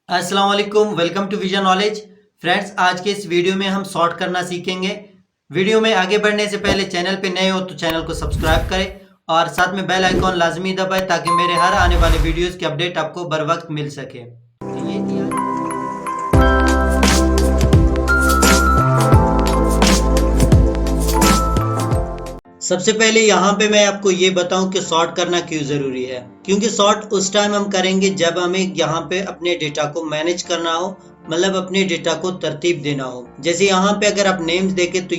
अस्सलाम वालेकुम, welcome to Vision Knowledge. Friends, आज के इस वीडियो में हम सॉर्ट करना सीखेंगे। वीडियो में आगे बढ़ने से पहले चैनल पे नए हो तो चैनल को सब्सक्राइब करें और साथ में बेल आइकॉन लाजमी दबाएं ताकि मेरे हर आने वाले वीडियोस की अपडेट आपको बर वक्त मिल सके। तो ये थी सबसे पहले यहाँ पे मैं आपको ये बताऊं कि सॉर्ट करना क्यों ज़रूरी है। क्योंकि सॉर्ट उस टाइम हम करेंगे जब हमें यहाँ पे अपने डेटा को मैनेज करना हो, मतलब अपने डेटा को तरतीब देना हो। जैसे यहाँ पे अगर आप नेम्स देखें तो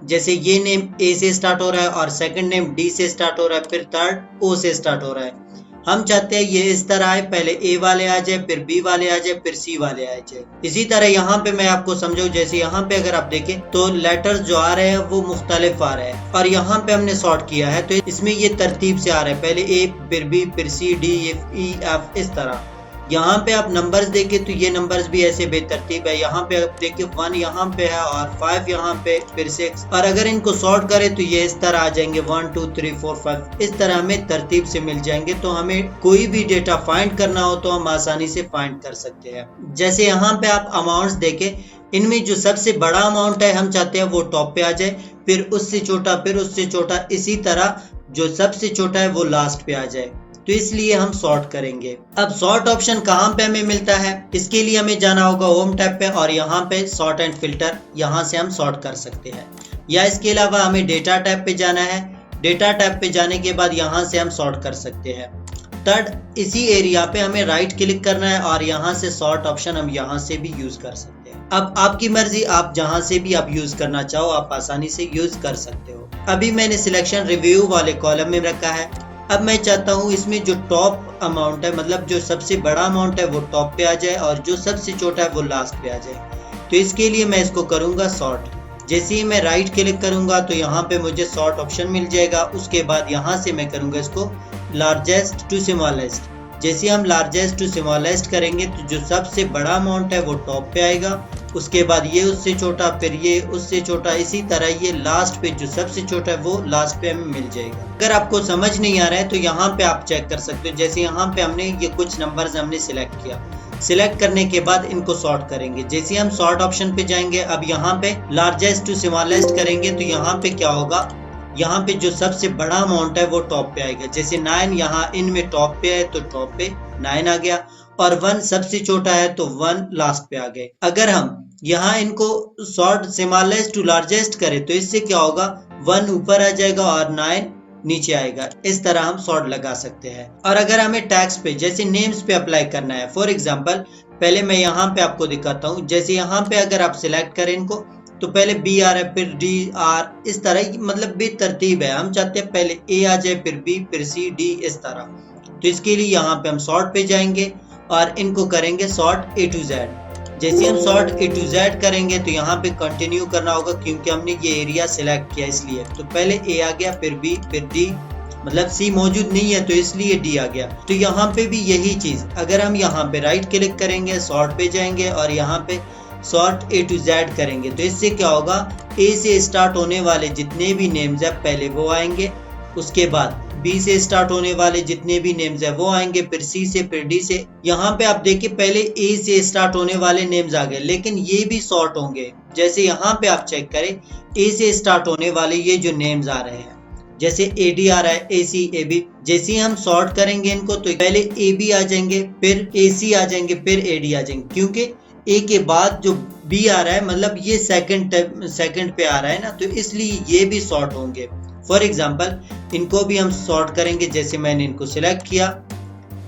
जैसे ये नेम ए से स्टार्ट हो रहा है और सेकंड नेम डी से स्टार्ट हो रहा है, फिर थर्ड ओ से स्टार्ट हो रहा है। हम चाहते हैं ये इस तरह आए, पहले ए वाले आ जाए, फिर बी वाले आ जाए, फिर सी वाले आ जाए। इसी तरह यहाँ पे मैं आपको समझाऊं, जैसे यहाँ पे अगर आप देखें तो लेटर्स जो आ रहे हैं वो मुख्तलिफ आ रहे हैं और यहाँ पे हमने सॉर्ट किया है तो इसमें ये तरतीब से आ रहा है, पहले ए फिर बी फिर सी डी ई एफ, इस तरह। यहाँ पे आप नंबर्स देखें तो ये नंबर्स भी ऐसे बेतरतीब है। यहाँ पे आप देखिए 1 यहाँ पे है और 5 यहाँ पे, फिर 6। और अगर इनको सॉर्ट करें तो ये इस तरह आ जाएंगे 1 2 3 4 5, इस तरह हमें तरतीब से मिल जाएंगे। तो हमें कोई भी डेटा फाइंड करना हो तो हम आसानी से फाइंड कर सकते हैं। जैसे यहाँ पे आप अमाउंट्स देखें, इनमें जो सबसे बड़ा अमाउंट है हम चाहते हैं वो टॉप पे आ जाए, फिर उससे छोटा, फिर उससे छोटा, इसी तरह जो सबसे छोटा है वो लास्ट पे आ जाए। तो इसलिए हम सॉर्ट करेंगे। अब सॉर्ट ऑप्शन कहाँ पे हमें मिलता है, इसके लिए हमें जाना होगा होम टैब पे और यहाँ पे सॉर्ट एंड फिल्टर, यहाँ से हम सॉर्ट कर सकते हैं। या इसके अलावा हमें डेटा टैब पे जाना है। डेटा टैब पे जाने के बाद यहाँ से हम सॉर्ट कर सकते हैं। थर्ड, इसी एरिया पे हमें राइट क्लिक करना है और यहाँ से सॉर्ट ऑप्शन हम यहाँ से भी यूज कर सकते हैं। अब आपकी मर्जी, आप जहाँ से भी आप यूज करना चाहो आप आसानी से यूज कर सकते हो। अभी मैंने सिलेक्शन रिव्यू वाले कॉलम में रखा है। अब मैं चाहता हूँ इसमें जो टॉप अमाउंट है, मतलब जो सबसे बड़ा अमाउंट है वो टॉप पे आ जाए और जो सबसे छोटा है वो लास्ट पे आ जाए। तो इसके लिए मैं इसको करूँगा सॉर्ट। जैसे ही मैं राइट क्लिक करूँगा तो यहाँ पे मुझे सॉर्ट ऑप्शन मिल जाएगा। उसके बाद यहाँ से मैं करूँगा इसको लार्जेस्ट टू स्मॉलेस्ट। जैसे हम लार्जेस्ट टू स्मॉलेस्ट करेंगे तो जो सबसे बड़ा अमाउंट है वो टॉप पे आएगा, उसके बाद ये उससे छोटा, फिर ये उससे छोटा, इसी तरह ये लास्ट पे जो सबसे छोटा है वो लास्ट पे हमें मिल जाएगा। अगर आपको समझ नहीं आ रहा है तो यहाँ पे आप चेक कर सकते हो। जैसे यहाँ पे हमने ये कुछ नंबर्स हमने सिलेक्ट किया, सिलेक्ट करने के बाद इनको सॉर्ट करेंगे। जैसे हम सॉर्ट ऑप्शन पे जाएंगे, अब यहाँ पे लार्जेस्ट टू स्मॉलेस्ट करेंगे तो यहाँ पे क्या होगा, यहाँ पे जो सबसे बड़ा अमाउंट है वो टॉप पे आएगा। जैसे 9 यहाँ इनमें टॉप पे है तो टॉप पे 9 आ गया और 1 सबसे छोटा है तो 1 लास्ट पे आ गए। अगर हम यहाँ इनको सॉर्ट स्मॉलेस्ट टू लार्जेस्ट करें तो इससे क्या होगा, 1 ऊपर आ जाएगा और 9 नीचे आएगा। इस तरह हम सॉर्ट लगा सकते हैं। और अगर हमें टैक्स पे जैसे नेम्स पे अप्लाई करना है, फॉर एग्जांपल पहले मैं यहाँ पे आपको दिखाता हूँ। जैसे यहाँ पे अगर आप सिलेक्ट करें इनको तो पहले बी आ रहा है, फिर डी आर, इस तरह मतलब बेतरतीब है। हम चाहते हैं पहले ए आ जाए, फिर बी, फिर सी, डी, इस तरह। तो इसके लिए यहाँ पे हम सॉर्ट पे जाएंगे और इनको करेंगे सॉर्ट ए टू जेड। जैसे हम सॉर्ट ए टू जेड करेंगे तो यहाँ पे कंटिन्यू करना होगा क्योंकि हमने ये एरिया सिलेक्ट किया इसलिए। तो पहले ए आ गया, फिर बी, फिर डी, मतलब सी मौजूद नहीं है तो इसलिए डी आ गया। तो यहाँ पे भी यही चीज, अगर हम यहाँ पे राइट क्लिक करेंगे, सॉर्ट पे जाएंगे और यहाँ पे सॉर्ट ए टू जेड करेंगे तो इससे क्या होगा, ए से स्टार्ट होने वाले जितने भी नेम्स है पहले वो आएंगे, उसके बाद बी से स्टार्ट होने वाले जितने भी नेम्स है वो आएंगे, फिर सी से, फिर डी से। यहाँ पे आप देखिए पहले ए से स्टार्ट होने वाले नेम्स आ गए लेकिन ये भी सॉर्ट होंगे। जैसे यहाँ पे आप चेक करें, ए से स्टार्ट होने वाले ये जो नेम्स आ रहे हैं, जैसे ए डी आ रहा है, ए सी, ए बी। जैसे ही हम सॉर्ट करेंगे इनको तो पहले ए बी आ जाएंगे, फिर ए सी आ जाएंगे, फिर ए डी आ जाएंगे, क्योंकि ए के बाद जो बी आ रहा है मतलब ये सेकंड पे आ रहा है ना, तो इसलिए ये भी सॉर्ट होंगे। फॉर एग्जांपल इनको भी हम सॉर्ट करेंगे। जैसे मैंने इनको सिलेक्ट किया,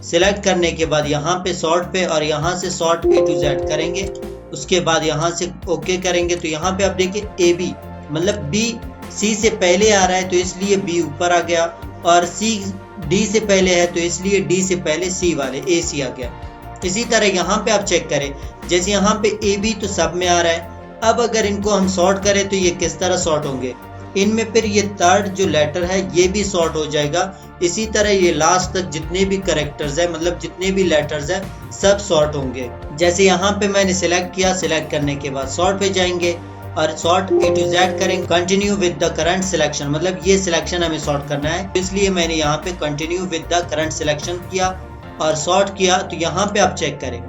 सिलेक्ट करने के बाद यहाँ पे सॉर्ट पे और यहाँ से सॉर्ट ए टू जेड करेंगे, उसके बाद यहाँ से ओके करेंगे। तो यहाँ पे आप देखिए ए बी, मतलब बी सी से पहले आ रहा है तो इसलिए बी ऊपर आ गया, और सी डी से पहले है तो इसलिए डी से पहले सी वाले ए सी आ गया। इसी तरह यहाँ पे आप चेक करें, जैसे यहाँ पे ए बी तो सब में आ रहा है। अब अगर इनको हम सॉर्ट करें तो ये किस तरह सॉर्ट होंगे, इनमें फिर ये थर्ड जो लेटर है ये भी सॉर्ट हो जाएगा। इसी तरह ये लास्ट तक जितने भी करेक्टर्स है, मतलब जितने भी लेटर्स है सब सॉर्ट होंगे। जैसे यहाँ पे मैंने सिलेक्ट किया, सिलेक्ट करने के बाद सॉर्ट पे जाएंगे और सॉर्ट ए टू जेड करेंगे। Continue with the current selection, मतलब ये सिलेक्शन हमें सॉर्ट करना है, इसलिए मैंने यहाँ पे continue with the current selection किया और सॉर्ट किया। तो यहाँ पे आप चेक करें,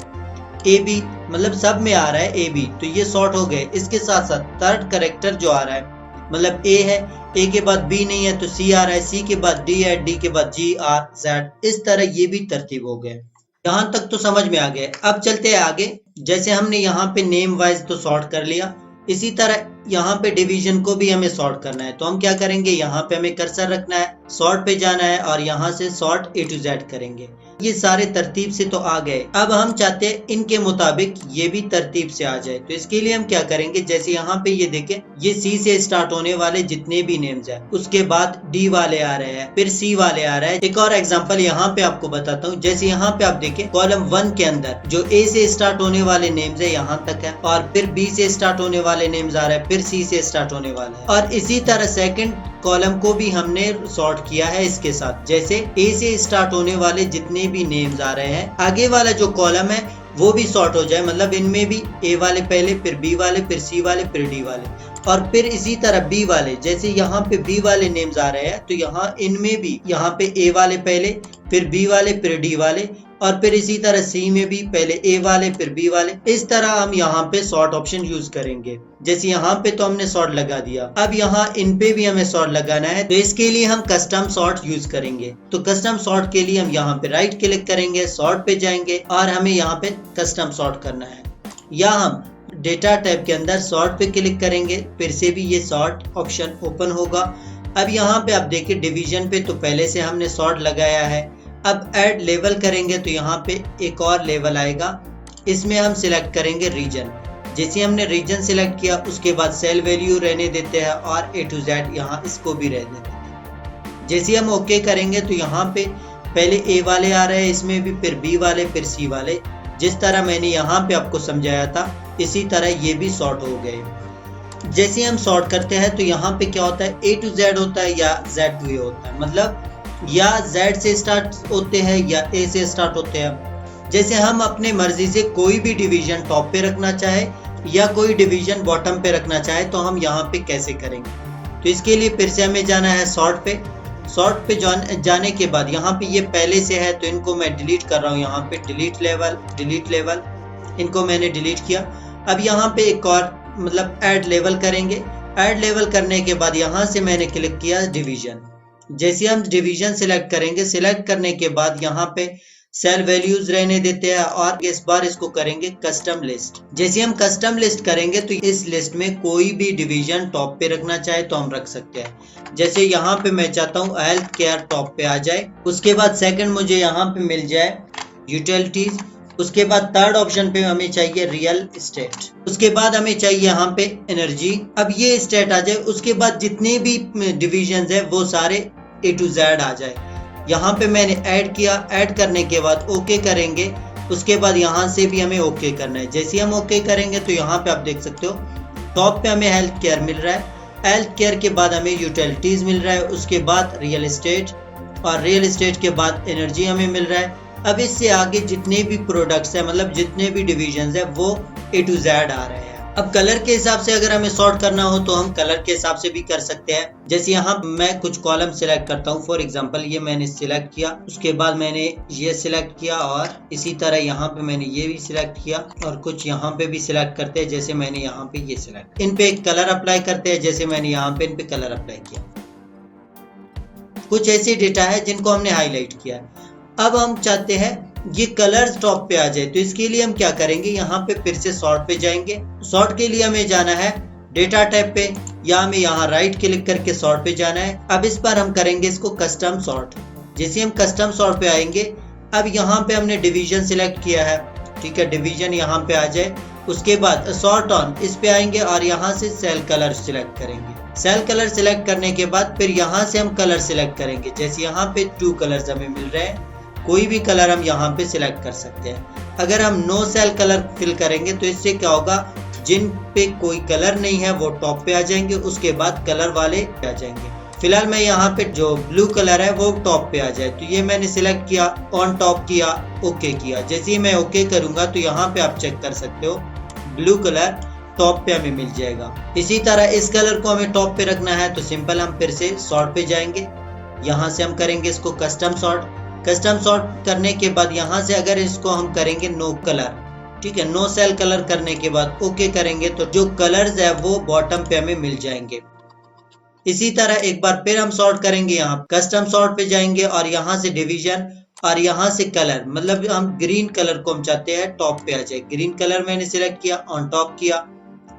ए बी, मतलब सब में आ रहा है ए बी, तो ये सॉर्ट हो गए। इसके साथ साथ थर्ड करेक्टर जो आ रहा है, मतलब ए है, ए के बाद बी नहीं है तो सी आ रहा है, सी के बाद डी है, डी के बाद जी आर जेड, इस तरह ये भी तरतीब हो गए। यहाँ तक तो समझ में आ गए। अब चलते हैं आगे। जैसे हमने यहाँ पे नेम वाइज तो सॉर्ट कर लिया, इसी तरह यहाँ पे डिवीजन को भी हमें सॉर्ट करना है। तो हम क्या करेंगे, यहाँ पे हमें कर्सर रखना है, सॉर्ट पे जाना है और यहाँ से सॉर्ट ए टू जेड करेंगे। ये सारे तरतीब से तो आ गए। अब हम चाहते हैं इनके मुताबिक ये भी तरतीब से आ जाए। तो इसके लिए हम क्या करेंगे, जैसे यहाँ पे ये देखें, ये सी से स्टार्ट होने वाले जितने भी नेम्स हैं, उसके बाद डी वाले आ रहे हैं, फिर सी वाले आ रहे हैं। एक और एग्जांपल यहाँ पे आपको बताता हूँ। जैसे यहाँ पे आप देखें, कॉलम 1 के अंदर जो ए से स्टार्ट होने वाले नेम्स है यहाँ तक है, और फिर बी से स्टार्ट होने वाले नेम्स आ रहे हैं, फिर सी से स्टार्ट होने वाला है। और इसी तरह सेकंड कॉलम को भी हमने सॉर्ट किया है इसके साथ। जैसे ए से स्टार्ट होने वाले जितने भी नेम्स आ रहे हैं, आगे वाला जो कॉलम है वो भी सॉर्ट हो जाए, मतलब इनमें भी ए वाले पहले, फिर बी वाले, फिर सी वाले, फिर डी वाले, और फिर इसी तरह बी वाले। जैसे यहाँ पे बी वाले नेम्स आ रहे हैं तो यहाँ इनमें भी, यहाँ पे ए वाले पहले, फिर बी वाले, फिर डी वाले, और फिर इसी तरह सी में भी पहले ए वाले फिर बी वाले। इस तरह हम यहाँ पे सॉर्ट ऑप्शन यूज करेंगे। जैसे यहाँ पे तो हमने सॉर्ट लगा दिया, अब यहाँ इन पे भी हमें सॉर्ट लगाना है, तो इसके लिए हम कस्टम सॉर्ट यूज करेंगे। तो कस्टम सॉर्ट के लिए हम यहाँ पे राइट क्लिक करेंगे, सॉर्ट पे जाएंगे और हमें यहाँ पे कस्टम सॉर्ट करना है। या हम डेटा टैब के अंदर सॉर्ट पे क्लिक करेंगे, फिर से भी ये सॉर्ट ऑप्शन ओपन होगा। अब यहाँ पे आप देखिए डिवीजन पे तो पहले से हमने सॉर्ट लगाया है। अब ऐड लेवल करेंगे तो यहाँ पे एक और लेवल आएगा, इसमें हम सिलेक्ट करेंगे रीजन। जैसे हमने रीजन सिलेक्ट किया उसके बाद सेल वैल्यू रहने देते हैं और ए टू जेड यहाँ इसको भी रहने देते हैं। जैसे हम ओके करेंगे तो यहाँ पे पहले ए वाले आ रहे हैं, इसमें भी फिर बी वाले, फिर सी वाले। जिस तरह मैंने यहाँ पे आपको समझाया था इसी तरह ये भी सॉर्ट हो गए। जैसे हम सॉर्ट करते हैं तो यहाँ पे क्या होता है, ए टू जेड होता है या जेड टू ए होता है, मतलब या Z से स्टार्ट होते हैं या A से स्टार्ट होते हैं। जैसे हम अपने मर्जी से कोई भी डिवीजन टॉप पे रखना चाहे या कोई डिवीजन बॉटम पे रखना चाहे तो हम यहाँ पे कैसे करेंगे। तो इसके लिए फिर से हमें जाना है सॉर्ट पे। सॉर्ट पे जाने के बाद यहाँ पे ये पहले से है तो इनको मैं डिलीट कर रहा हूँ। यहाँ पे डिलीट लेवल, इनको मैंने डिलीट किया। अब यहाँ पे एक और मतलब ऐड लेवल करेंगे। ऐड लेवल करने के बाद यहाँ से मैंने क्लिक किया डिवीजन। जैसे हम डिवीजन सिलेक्ट करेंगे, सिलेक्ट करने के बाद यहाँ पे सेल वैल्यूज रहने देते हैं और इस बार इसको करेंगे कस्टम लिस्ट। जैसे हम कस्टम लिस्ट करेंगे तो इस लिस्ट में कोई भी डिवीजन टॉप पे रखना चाहे तो हम रख सकते हैं। जैसे यहाँ पे मैं चाहता हूँ हेल्थ केयर टॉप पे आ जाए। उसके बाद सेकंड मुझे यहाँ पे मिल जाए यूटिलिटीज। उसके बाद थर्ड ऑप्शन पे हमें चाहिए रियल एस्टेट। उसके बाद हमें चाहिए यहाँ पे एनर्जी। अब ये स्टेट आ जाए, उसके बाद जितने भी डिविजन्स है वो सारे ए टू जेड आ जाए। यहाँ पे मैंने ऐड किया, ऐड करने के बाद ओके करेंगे। उसके बाद यहाँ से भी हमें ओके करना है। जैसे हम ओके करेंगे तो यहाँ पे आप देख सकते हो टॉप पे हमें हेल्थ केयर मिल रहा है, हेल्थ केयर के बाद हमें यूटिलिटीज मिल रहा है, उसके बाद रियल एस्टेट और रियल एस्टेट के बाद एनर्जी हमें मिल रहा है। अब इससे आगे जितने भी प्रोडक्ट्स है, मतलब जितने भी डिविजन्स है वो ए टू जेड आ रहे हैं। अब कलर के हिसाब से अगर हमें सॉर्ट करना हो तो हम कलर के हिसाब से भी कर सकते हैं। जैसे यहाँ मैं कुछ कॉलम सिलेक्ट करता हूँ, फॉर एग्जांपल ये मैंने सिलेक्ट किया, उसके बाद मैंने ये सिलेक्ट किया और इसी तरह यहाँ पे मैंने ये भी सिलेक्ट किया और कुछ यहाँ पे भी सिलेक्ट करते हैं। जैसे मैंने यहाँ पे ये सिलेक्ट, इन पे कलर अप्लाई करते हैं। जैसे मैंने यहाँ पे इन पे कलर अप्लाई किया। कुछ ऐसे डेटा है जिनको हमने हाईलाइट किया। अब हम चाहते हैं ये कलर्स टॉप पे आ जाए, तो इसके लिए हम क्या करेंगे, यहाँ पे फिर से सॉर्ट पे जाएंगे। सॉर्ट के लिए हमें जाना है डेटा टैब पे या हमें यहाँ राइट क्लिक करके सॉर्ट पे जाना है। अब इस पर हम करेंगे इसको कस्टम सॉर्ट। जैसे हम कस्टम सॉर्ट पे आएंगे, अब यहाँ पे हमने डिवीजन सिलेक्ट किया है, ठीक है, डिवीजन यहाँ पे आ जाए। उसके बाद सॉर्ट ऑन इस पे आएंगे और यहाँ से सेल कलर सिलेक्ट करेंगे। सेल कलर सिलेक्ट करने के बाद फिर यहाँ से हम कलर सिलेक्ट करेंगे। जैसे यहाँ पे 2 कलर्स हमें मिल रहे हैं, कोई भी कलर हम यहाँ पे सिलेक्ट कर सकते हैं। अगर हम नो सेल कलर फिल करेंगे तो इससे क्या होगा, जिन पे कोई कलर नहीं है वो टॉप पे आ जाएंगे, उसके बाद कलर वाले आ जाएंगे। फिलहाल मैं यहाँ पे जो ब्लू कलर है वो टॉप पे आ जाए, तो ये मैंने सिलेक्ट किया, ऑन टॉप किया, ओके किया। जैसे ही मैं ओके करूंगा तो यहाँ पे आप चेक कर सकते हो ब्लू कलर टॉप पे हमें मिल जाएगा। इसी तरह इस कलर को हमें टॉप पे रखना है तो सिंपल हम फिर से सॉर्ट पे जाएंगे। यहाँ से हम करेंगे इसको कस्टम सॉर्ट। कस्टम सॉर्ट करने के बाद यहाँ से अगर इसको हम करेंगे नो कलर, ठीक है। नो सेल कलर करने के बाद ओके करेंगे तो जो कलर्स है वो बॉटम पे हमें मिल जाएंगे। इसी तरह एक बार फिर हम सॉर्ट करेंगे, यहाँ कस्टम सॉर्ट पे जाएंगे और यहाँ से डिवीजन और यहाँ से कलर, मतलब हम ग्रीन कलर को हम चाहते हैं टॉप पे आ जाए। ग्रीन कलर मैंने सिलेक्ट किया, ऑन टॉप किया,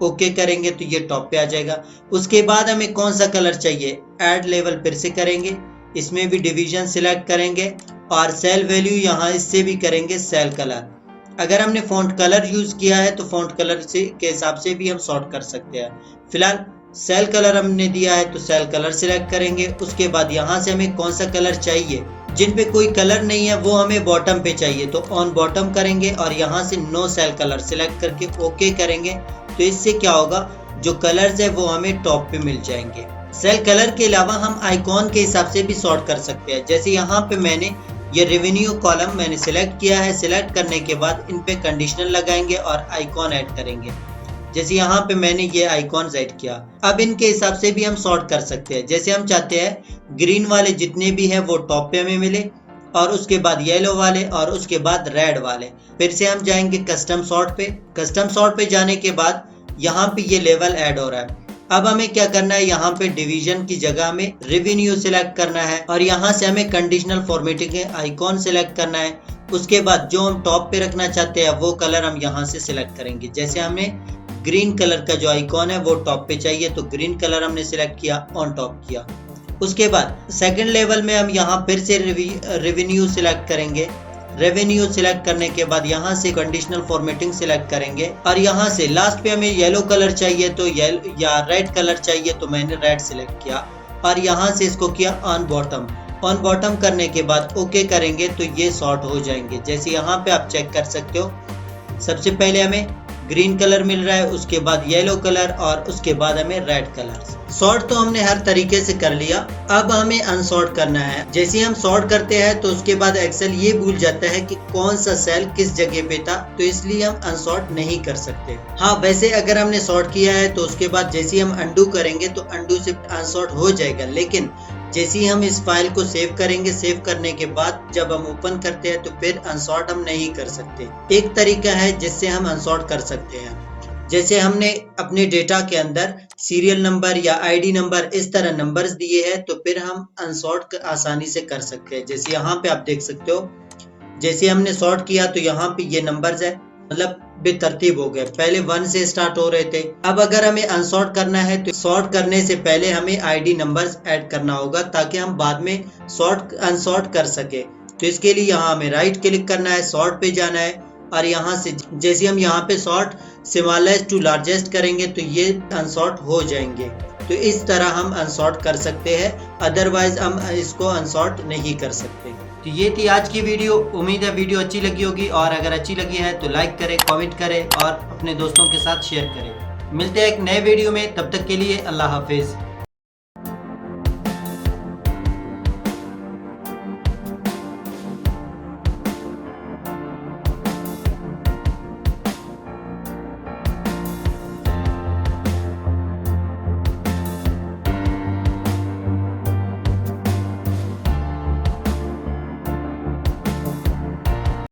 ओके करेंगे तो ये टॉप पे आ जाएगा। उसके बाद हमें कौन सा कलर चाहिए, ऐड लेवल फिर से करेंगे, इसमें भी डिवीजन सिलेक्ट करेंगे और सेल वैल्यू यहाँ इससे भी करेंगे सेल कलर। अगर हमने फॉन्ट कलर यूज किया है तो फॉन्ट कलर से के हिसाब से भी हम सॉर्ट कर सकते हैं। फिलहाल सेल कलर हमने दिया है तो सेल कलर सिलेक्ट करेंगे। उसके बाद यहाँ से हमें कौन सा कलर चाहिए, जिन पे कोई कलर नहीं है वो हमें बॉटम पे चाहिए तो ऑन बॉटम करेंगे और यहाँ से नो सेल कलर सिलेक्ट करके ओके करेंगे। तो इससे क्या होगा, जो कलर्स है वो हमें टॉप पे मिल जाएंगे। सेल कलर के अलावा हम आइकॉन के हिसाब से भी सॉर्ट कर सकते हैं। जैसे यहाँ पे मैंने ये रेवेन्यू कॉलम मैंने सिलेक्ट किया है, सिलेक्ट करने के बाद इन पे कंडीशनल लगाएंगे और आइकॉन ऐड करेंगे। जैसे यहाँ पे मैंने ये आइकॉन ऐड किया, अब इनके हिसाब से भी हम सॉर्ट कर सकते हैं। जैसे हम चाहते हैं ग्रीन वाले जितने भी हैं वो टॉप पे हमें मिले और उसके बाद येलो वाले और उसके बाद रेड वाले। फिर से हम जाएंगे कस्टम सॉर्ट पे। कस्टम सॉर्ट पे जाने के बाद यहाँ पे ये लेवल ऐड हो रहा है। अब हमें क्या करना है, यहाँ पे डिवीजन की जगह में रेवेन्यू सिलेक्ट करना है और यहाँ से हमें कंडीशनल फॉर्मेटिंग के आइकॉन सिलेक्ट करना है। उसके बाद जो हम टॉप पे रखना चाहते हैं वो कलर हम यहाँ से सिलेक्ट करेंगे। जैसे हमें ग्रीन कलर का जो आइकॉन है वो टॉप पे चाहिए तो ग्रीन कलर हमने सिलेक्ट किया, ऑन टॉप किया। उसके बाद सेकंड लेवल में हम यहाँ फिर से रेवेन्यू सिलेक्ट करेंगे। रेवेन्यू सिलेक्ट करने के बाद यहाँ से कंडीशनल फॉर्मेटिंग सिलेक्ट करेंगे और यहाँ से लास्ट पे हमें येलो कलर चाहिए तो येलो या रेड कलर चाहिए तो मैंने रेड सिलेक्ट किया और यहाँ से इसको किया ऑन बॉटम। ऑन बॉटम करने के बाद ओके करेंगे तो ये सॉर्ट हो जाएंगे। जैसे यहाँ पे आप चेक कर सकते हो, सबसे पहले हमें ग्रीन कलर मिल रहा है, उसके बाद येलो कलर और उसके बाद हमें रेड कलर। सॉर्ट तो हमने हर तरीके से कर लिया, अब हमें अनसॉर्ट करना है। जैसे हम सॉर्ट करते हैं तो उसके बाद एक्सेल ये भूल जाता है कि कौन सा सेल किस जगह पे था, तो इसलिए हम अनसॉर्ट नहीं कर सकते। हाँ, वैसे अगर हमने सॉर्ट किया है तो उसके बाद जैसे हम अंडू करेंगे तो अंडू से अनसॉर्ट हो जाएगा, लेकिन जैसे ही हम इस फाइल को सेव करेंगे, सेव करने के बाद जब हम ओपन करते हैं तो फिर अनसॉर्ट हम नहीं कर सकते। एक तरीका है जिससे हम अनसॉर्ट कर सकते हैं। जैसे हमने अपने डेटा के अंदर सीरियल नंबर या आईडी नंबर इस तरह नंबर्स दिए हैं तो फिर हम अनसॉर्ट आसानी से कर सकते हैं। जैसे यहाँ पे आप देख सकते हो, जैसे हमने सॉर्ट किया तो यहाँ पे ये नंबर्स है, मतलब बेतरतीब हो गए, पहले 1 से स्टार्ट हो रहे थे। अब अगर हमें अनसॉर्ट करना है तो सॉर्ट करने से पहले हमें आईडी नंबर्स ऐड करना होगा ताकि हम बाद में सॉर्ट अनसॉर्ट कर सके। तो इसके लिए यहाँ हमें राइट क्लिक करना है, सॉर्ट पे जाना है और यहाँ से जैसे हम यहाँ पे सॉर्ट स्मॉलेस्ट टू लार्जेस्ट करेंगे तो ये अनसॉर्ट हो जाएंगे। तो इस तरह हम अनसॉर्ट कर सकते हैं, अदरवाइज हम इसको अनसॉर्ट नहीं कर सकते। तो ये थी आज की वीडियो। उम्मीद है वीडियो अच्छी लगी होगी और अगर अच्छी लगी है तो लाइक करें, कमेंट करें और अपने दोस्तों के साथ शेयर करें। मिलते हैं एक नए वीडियो में, तब तक के लिए अल्लाह हाफिज।